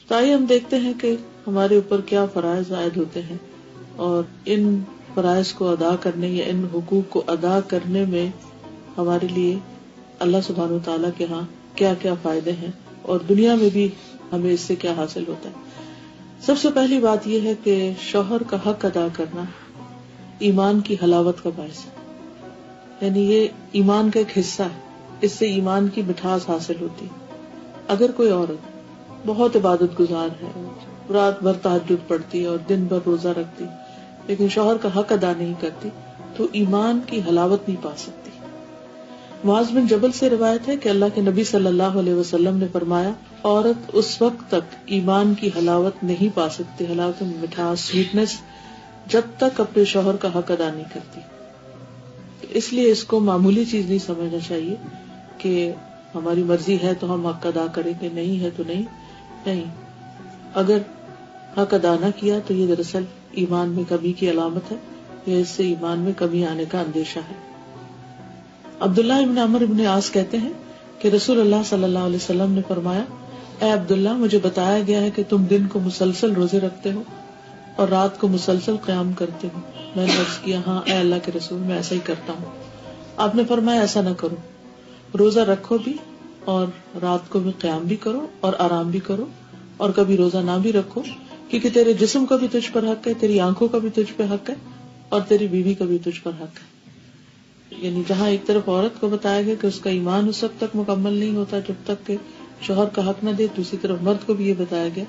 تاہی ہم دیکھتے ہیں کہ ہمارے اوپر کیا فرائض عائد ہوتے ہیں، اور ان فرائض کو ادا کرنے یا ان حقوق کو ادا کرنے میں ہمارے لیے اللہ سبحانہ وتعالیٰ کے ہاں کیا کیا فائدے ہیں، اور دنیا میں بھی ہمیں اس سے کیا حاصل ہوتا ہے۔ سب سے پہلی بات یہ ہے کہ شوہر کا حق ادا کرنا ایمان کی حلاوت کا باعث ہے، یعنی یہ ایمان کا ایک حصہ ہے، اس سے ایمان کی مٹھاس حاصل ہوتی ہے۔ اگر کوئی عورت بہت عبادت گزار ہے، رات بھر تہجد پڑھتی ہے اور دن بھر روزہ رکھتی، لیکن شوہر کا حق ادا نہیں کرتی، تو ایمان کی حلاوت نہیں پا سکتی۔ معاذ بن جبل سے روایت ہے کہ اللہ کے نبی صلی اللہ علیہ وسلم نے فرمایا، عورت اس وقت تک ایمان کی حلاوت نہیں پا سکتی، حلاوت مٹھاس، سویٹنس، جب تک اپنے شوہر کا حق ادا نہیں کرتی۔ اس لیے اس کو معمولی چیز نہیں سمجھنا چاہیے کہ ہماری مرضی ہے تو ہم حق ادا کریں گے، نہیں ہے تو نہیں۔ اگر حق ادا نہ کیا تو یہ دراصل ایمان میں کمی کی علامت ہے، یا اس سے ایمان میں کمی آنے کا اندیشہ ہے۔ عبداللہ ابن عمرو ابن عاص کہتے ہیں کہ رسول اللہ صلی اللہ علیہ وسلم نے فرمایا، اے عبداللہ، مجھے بتایا گیا ہے کہ تم دن کو مسلسل روزے رکھتے ہو اور رات کو مسلسل قیام کرتے ہو۔ میں نے عرض کیا، ہاں اے اللہ کے رسول، میں ایسا ہی کرتا ہوں۔ آپ نے فرمایا، ایسا نہ کرو، روزہ رکھو بھی اور رات کو بھی قیام بھی کرو اور آرام بھی کرو، اور کبھی روزہ نہ بھی رکھو، کیونکہ تیرے جسم کا بھی تجھ پر حق ہے، تیری آنکھوں کا بھی تجھ پہ حق ہے، اور تیری بیوی کا بھی تجھ پر حق ہے۔ یعنی جہاں ایک طرف عورت کو بتایا گیا کہ اس کا ایمان اس وقت تک مکمل نہیں ہوتا جب تک کہ شوہر کا حق نہ دے، دوسری طرف مرد کو بھی یہ بتایا گیا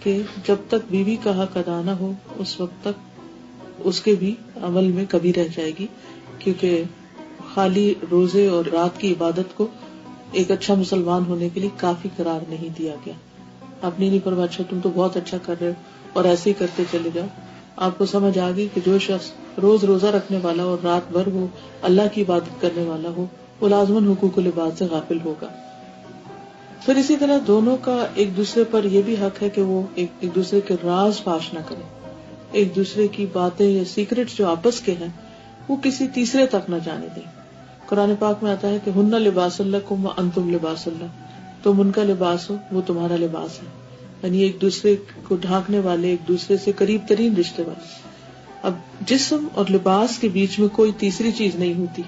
کہ جب تک بیوی کا حق ادا نہ ہو اس وقت تک اس کے بھی عمل میں کمی رہ جائے گی، کیونکہ خالی روزے اور رات کی عبادت کو ایک اچھا مسلمان ہونے کے لیے کافی قرار نہیں دیا گیا۔ آپ نے نہیں فرمایا اچھا تم تو بہت اچھا کر رہے ہو اور ایسے ہی کرتے چلے جاؤ۔ آپ کو سمجھ آ گئی کہ جو شخص روز روزہ رکھنے والا اور رات بھر وہ اللہ کی عبادت کرنے والا ہو، وہ لازماً حقوق العباد سے غافل ہوگا۔ پھر اسی طرح دونوں کا ایک دوسرے پر یہ بھی حق ہے کہ وہ ایک دوسرے کے راز فاش نہ کریں، ایک دوسرے کی باتیں یا سیکرٹ جو آپس کے ہیں وہ کسی تیسرے تک نہ جانے دیں۔ قرآن پاک میں آتا ہے کہ ہن لباس لکم وانتم لباس لہن، تم ان کا لباس ہو، وہ تمہارا لباس ہے، یعنی ایک دوسرے کو ڈھانکنے والے، ایک دوسرے سے قریب ترین رشتے والے۔ اب جسم اور لباس کے بیچ میں کوئی تیسری چیز نہیں ہوتی،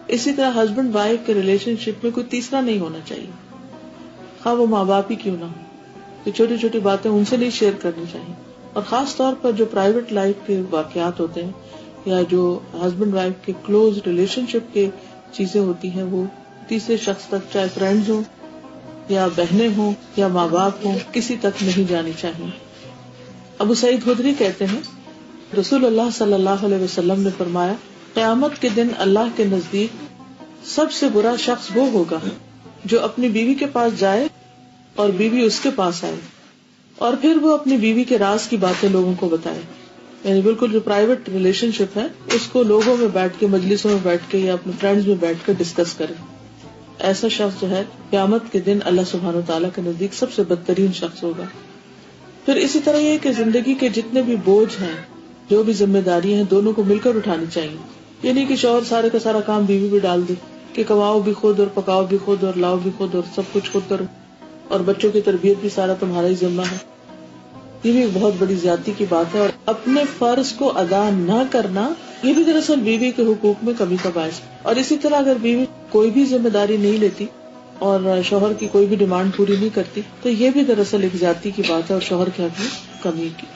اسی طرح ہسبینڈ وائف کے ریلیشن شپ میں کوئی تیسرا نہیں ہونا چاہیے، خواہ وہ ماں باپ ہی کیوں نہ ہو، کہ چھوٹی چھوٹی باتیں ان سے نہیں شیئر کرنی چاہیے، اور خاص طور پر جو پرائیویٹ لائف کے واقعات ہوتے ہیں یا جو ہسبینڈ وائف کے کلوز ریلیشن شپ کے چیزیں ہوتی ہیں، وہ تیسرے شخص تک، چاہے فرینڈز ہوں یا بہنیں ہوں یا ماں باپ ہوں، کسی تک نہیں جانی چاہیے۔ ابو سعید خدری کہتے ہیں رسول اللہ صلی اللہ علیہ وسلم نے فرمایا، قیامت کے دن اللہ کے نزدیک سب سے برا شخص وہ ہوگا جو اپنی بیوی کے پاس جائے اور بیوی اس کے پاس آئے اور پھر وہ اپنی بیوی کے راز کی باتیں لوگوں کو بتائے، یعنی بالکل جو پرائیویٹ ریلیشن شپ ہے اس کو لوگوں میں بیٹھ کے، مجلسوں میں بیٹھ کے یا اپنے فرینڈز میں بیٹھ کر ڈسکس کرے۔ ایسا شخص جو ہے قیامت کے دن اللہ سبحانہ وتعالیٰ کے نزدیک سب سے بدترین شخص ہوگا۔ پھر اسی طرح یہ کہ زندگی کے جتنے بھی بوجھ ہیں، جو بھی ذمہ داری ہیں، دونوں کو مل کر اٹھانی چاہیے، یعنی کہ شوہر سارے کا سارا کام بیوی پہ ڈال دے کہ کماؤ بھی خود اور پکاؤ بھی خود اور لاؤ بھی خود اور سب کچھ خود کرو، اور بچوں کی تربیت بھی سارا تمہارا ہی ذمہ ہے۔ یہ بھی بہت بڑی زیادتی کی بات ہے، اور اپنے فرض کو ادا نہ کرنا یہ بھی دراصل بیوی کے حقوق میں کمی کا باعث ہے۔ اور اسی طرح اگر بیوی کوئی بھی ذمہ داری نہیں لیتی اور شوہر کی کوئی بھی ڈیمانڈ پوری نہیں کرتی تو یہ بھی دراصل ایک زیادتی کی بات ہے اور شوہر کے حق میں کمی کی۔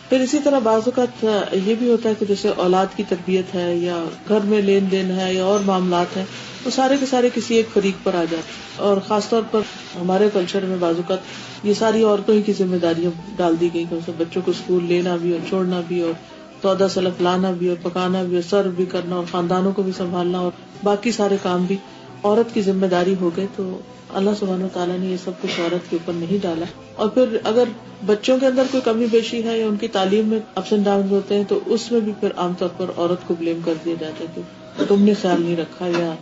پھر اسی طرح بعض اوقات یہ بھی ہوتا ہے کہ جیسے اولاد کی تربیت ہے یا گھر میں لین دین ہے یا اور معاملات ہیں، وہ سارے کے سارے کسی ایک فریق پر آ جاتے، اور خاص طور پر ہمارے کلچر میں بعض اوقات یہ ساری عورتوں ہی کی ذمہ داریاں ڈال دی گئی، جیسے بچوں کو اسکول لینا بھی اور چھوڑنا بھی اور سودا سلف لانا بھی اور پکانا بھی اور سرو بھی کرنا اور خاندانوں کو بھی سنبھالنا اور باقی سارے کام بھی عورت کی ذمہ داری ہو گئے۔ تو اللہ سبحانہ وتعالیٰ نے یہ سب کچھ عورت کے اوپر نہیں ڈالا۔ اور پھر اگر بچوں کے اندر کوئی کمی بیشی ہے یا ان کی تعلیم میں اپس اینڈ ڈاؤن ہوتے ہیں تو اس میں بھی پھر عام طور پر عورت کو بلیم کر دیا جاتا ہے کہ تم نے خیال نہیں رکھا یا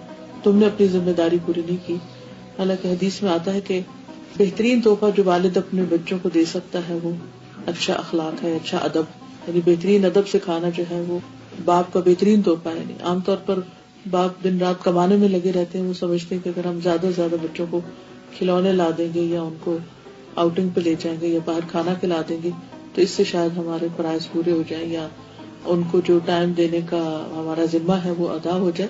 تم نے اپنی ذمہ داری پوری نہیں کی۔ حالانکہ حدیث میں آتا ہے کہ بہترین تحفہ جو والد اپنے بچوں کو دے سکتا ہے وہ اچھا اخلاق ہے، اچھا ادب، یعنی بہترین ادب سکھانا جو ہے وہ باپ کا بہترین تحفہ ہے۔ یعنی عام طور پر باپ دن رات کمانے میں لگے رہتے ہیں، وہ سمجھتے ہیں کہ اگر ہم زیادہ سے زیادہ بچوں کو کھلونے لا دیں گے یا ان کو آؤٹنگ پہ لے جائیں گے یا باہر کھانا کھلا دیں گے تو اس سے شاید ہمارے فرائض پورے ہو جائیں یا ان کو جو ٹائم دینے کا ہمارا ذمہ ہے وہ ادا ہو جائے.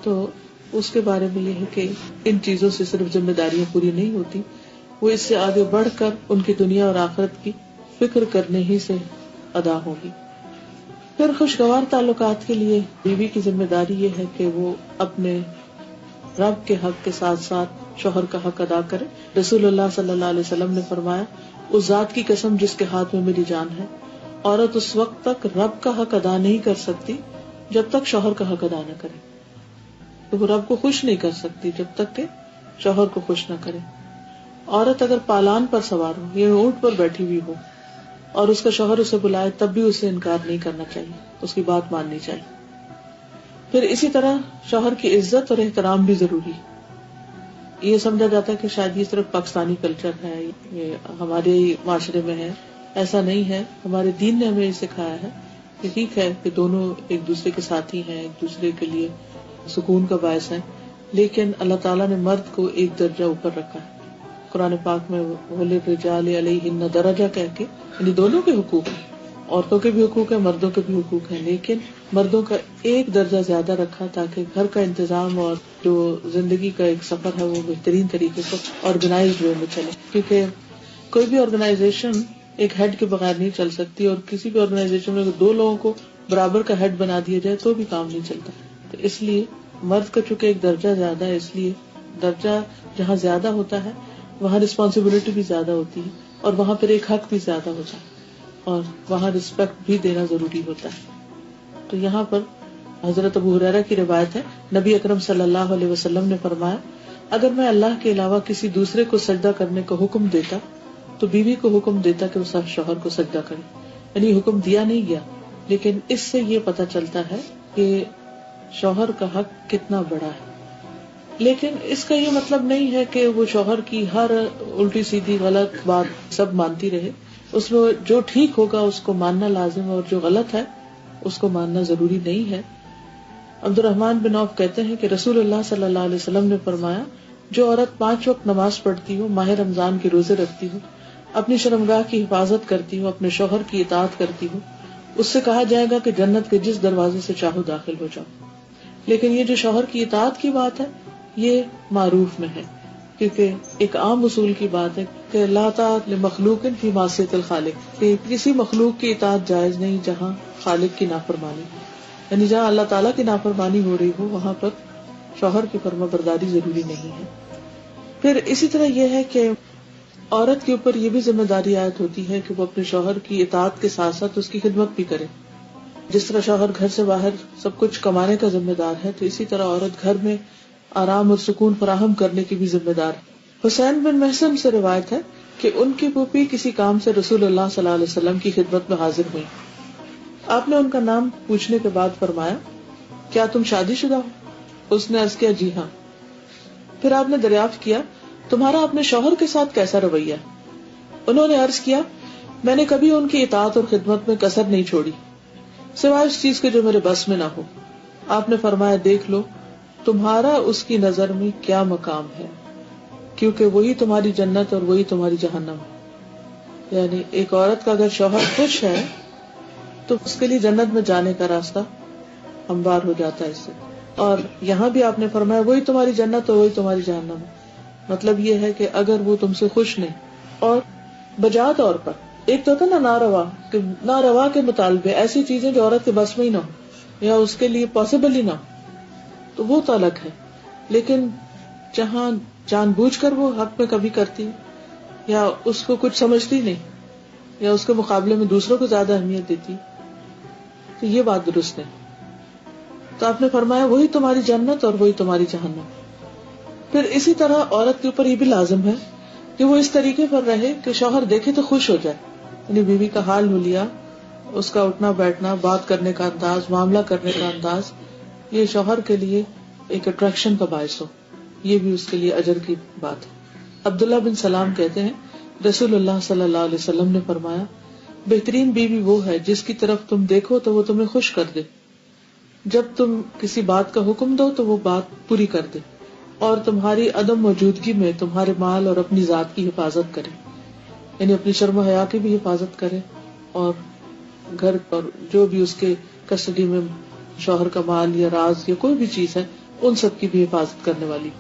تو اس کے بارے میں یہ ہے کہ ان چیزوں سے صرف ذمہ داریاں پوری نہیں ہوتی, وہ اس سے آگے بڑھ کر ان کی دنیا اور آخرت کی فکر کرنے ہی سے ادا ہوگی. پھر خوشگوار تعلقات کے لیے بیوی کی ذمہ داری یہ ہے کہ وہ اپنے رب کے حق کے ساتھ ساتھ شوہر کا حق ادا کرے. رسول اللہ صلی اللہ علیہ وسلم نے فرمایا, اس ذات کی قسم جس کے ہاتھ میں میری جان ہے, عورت اس وقت تک رب کا حق ادا نہیں کر سکتی جب تک شوہر کا حق ادا نہ کرے. تو وہ رب کو خوش نہیں کر سکتی جب تک کہ شوہر کو خوش نہ کرے. عورت اگر پالان پر سوار ہو یا اونٹ پر بیٹھی ہوئی ہو اور اس کا شوہر اسے بلائے تب بھی اسے انکار نہیں کرنا چاہیے, اس کی بات ماننی چاہیے. پھر اسی طرح شوہر کی عزت اور احترام بھی ضروری. یہ سمجھا جاتا ہے کہ شاید یہ صرف پاکستانی کلچر ہے, یہ ہمارے معاشرے میں ہے. ایسا نہیں ہے. ہمارے دین نے ہمیں یہ سکھایا ہے کہ ٹھیک ہے کہ دونوں ایک دوسرے کے ساتھی ہیں, ایک دوسرے کے لیے سکون کا باعث ہیں, لیکن اللہ تعالیٰ نے مرد کو ایک درجہ اوپر رکھا ہے. قرآن پاک میں وَلِلرِّجَالِ عَلَيْهِنَّ دَرَجَةٌ کہہ کے یعنی دونوں کے حقوق ہیں, عورتوں کے بھی حقوق ہیں, مردوں کے بھی حقوق ہیں, لیکن مردوں کا ایک درجہ زیادہ رکھا تاکہ گھر کا انتظام اور جو زندگی کا ایک سفر ہے وہ بہترین طریقے سے آرگنائزڈ وے میں چلے. کیونکہ کوئی بھی آرگنائزیشن ایک ہیڈ کے بغیر نہیں چل سکتی, اور کسی بھی آرگنائزیشن میں اگر 2 لوگوں کو برابر کا ہیڈ بنا دیا جائے تو بھی کام نہیں چلتا. تو اس لیے مرد کا چونکہ ایک درجہ زیادہ ہے, اس لیے درجہ جہاں زیادہ ہوتا ہے وہاں رسپانسبلٹی بھی زیادہ ہوتی ہے, اور وہاں پھر ایک حق بھی زیادہ ہوتا ہے, اور وہاں رسپیکٹ بھی دینا ضروری ہوتا ہے. تو یہاں پر حضرت ابو ہریرہ کی روایت ہے, نبی اکرم صلی اللہ علیہ وسلم نے فرمایا, اگر میں اللہ کے علاوہ کسی دوسرے کو سجدہ کرنے کا حکم دیتا تو بیوی کو حکم دیتا کہ وہ شوہر کو سجدہ کرے. یعنی حکم دیا نہیں گیا, لیکن اس سے یہ پتا چلتا ہے کہ شوہر کا حق کتنا بڑا ہے. لیکن اس کا یہ مطلب نہیں ہے کہ وہ شوہر کی ہر الٹی سیدھی غلط بات سب مانتی رہے. اس میں جو ٹھیک ہوگا اس کو ماننا لازم ہے, اور جو غلط ہے اس کو ماننا ضروری نہیں ہے. عبد الرحمن بن عوف کہتے ہیں کہ رسول اللہ صلی اللہ علیہ وسلم نے فرمایا, جو عورت 5 وقت نماز پڑھتی ہو, ماہ رمضان کے روزے رکھتی ہو, اپنی شرمگاہ کی حفاظت کرتی ہو, اپنے شوہر کی اطاعت کرتی ہو, اس سے کہا جائے گا کہ جنت کے جس دروازے سے چاہو داخل ہو جاؤ. لیکن یہ جو شوہر کی اطاعت کی بات ہے یہ معروف میں ہے, کیونکہ ایک عام اصول کی بات ہے کہ لا طاعت لمخلوق فی معصیۃ الخالق, کہ کسی مخلوق کی اطاعت جائز نہیں جہاں خالق کی نافرمانی, یعنی جہاں اللہ تعالیٰ کی نافرمانی ہو رہی ہو وہاں پر شوہر کی فرما برداری ضروری نہیں ہے. پھر اسی طرح یہ ہے کہ عورت کے اوپر یہ بھی ذمہ داری عائد ہوتی ہے کہ وہ اپنے شوہر کی اطاعت کے ساتھ ساتھ اس کی خدمت بھی کرے. جس طرح شوہر گھر سے باہر سب کچھ کمانے کا ذمہ دار ہے, تو اسی طرح عورت گھر میں آرام اور سکون فراہم کرنے کی بھی ذمہ دار. حسین بن محسن سے روایت ہے کہ ان کی پھوپھی کسی کام سے رسول اللہ صلی اللہ علیہ وسلم کی خدمت میں حاضر ہوئی. آپ نے ان کا نام پوچھنے کے بعد فرمایا, کیا تم شادی شدہ ہو؟ اس نے عرض کیا, جی ہاں. پھر آپ نے دریافت کیا, تمہارا اپنے شوہر کے ساتھ کیسا رویہ؟ انہوں نے عرض کیا, میں نے کبھی ان کی اطاعت اور خدمت میں کسر نہیں چھوڑی سوائے اس چیز کے جو میرے بس میں نہ ہو. آپ نے فرمایا, دیکھ لو تمہارا اس کی نظر میں کیا مقام ہے, کیونکہ وہی تمہاری جنت اور وہی تمہاری جہنم ہے. یعنی ایک عورت کا اگر شوہر خوش ہے تو اس کے لیے جنت میں جانے کا راستہ ہموار ہو جاتا ہے اس سے. اور یہاں بھی آپ نے فرمایا وہی تمہاری جنت اور وہی تمہاری جہنم ہے. مطلب یہ ہے کہ اگر وہ تم سے خوش نہیں, اور بجا طور پر ایک تو ہوتا نا ناروا, کہ ناروا کے مطالبے, ایسی چیزیں جو عورت کے بس میں ہی نہ ہو یا اس کے لیے پاسبل ہی نہ ہو, تو وہ تو الگ ہے. لیکن جہاں جان بوجھ کر وہ حق میں کبھی کرتی یا اس کو کچھ سمجھتی نہیں یا اس کے مقابلے میں دوسروں کو زیادہ اہمیت دیتی, تو یہ بات درست ہے. تو آپ نے فرمایا وہی تمہاری جنت اور وہی تمہاری جہنم. پھر اسی طرح عورت کے اوپر یہ بھی لازم ہے کہ وہ اس طریقے پر رہے کہ شوہر دیکھے تو خوش ہو جائے. یعنی بیوی کا حال حلیہ, اس کا اٹھنا بیٹھنا, بات کرنے کا انداز, معاملہ کرنے کا انداز, یہ شوہر کے لیے ایک اٹریکشن کا باعث ہو, یہ بھی اس کے لیے اجر کی بات ہے. عبداللہ بن سلام کہتے ہیں رسول اللہ صلی اللہ علیہ وسلم نے فرمایا, بہترین بیوی وہ ہے جس کی طرف تم دیکھو تو وہ تمہیں خوش کر دے, جب تم کسی بات کا حکم دو تو وہ بات پوری کر دے, اور تمہاری عدم موجودگی میں تمہارے مال اور اپنی ذات کی حفاظت کرے. یعنی اپنی شرم و حیا کی بھی حفاظت کرے، اور گھر پر جو بھی اس کے کسٹڈی میں شوہر کا مال یا راز یا کوئی بھی چیز ہے ان سب کی بھی حفاظت کرنے والی.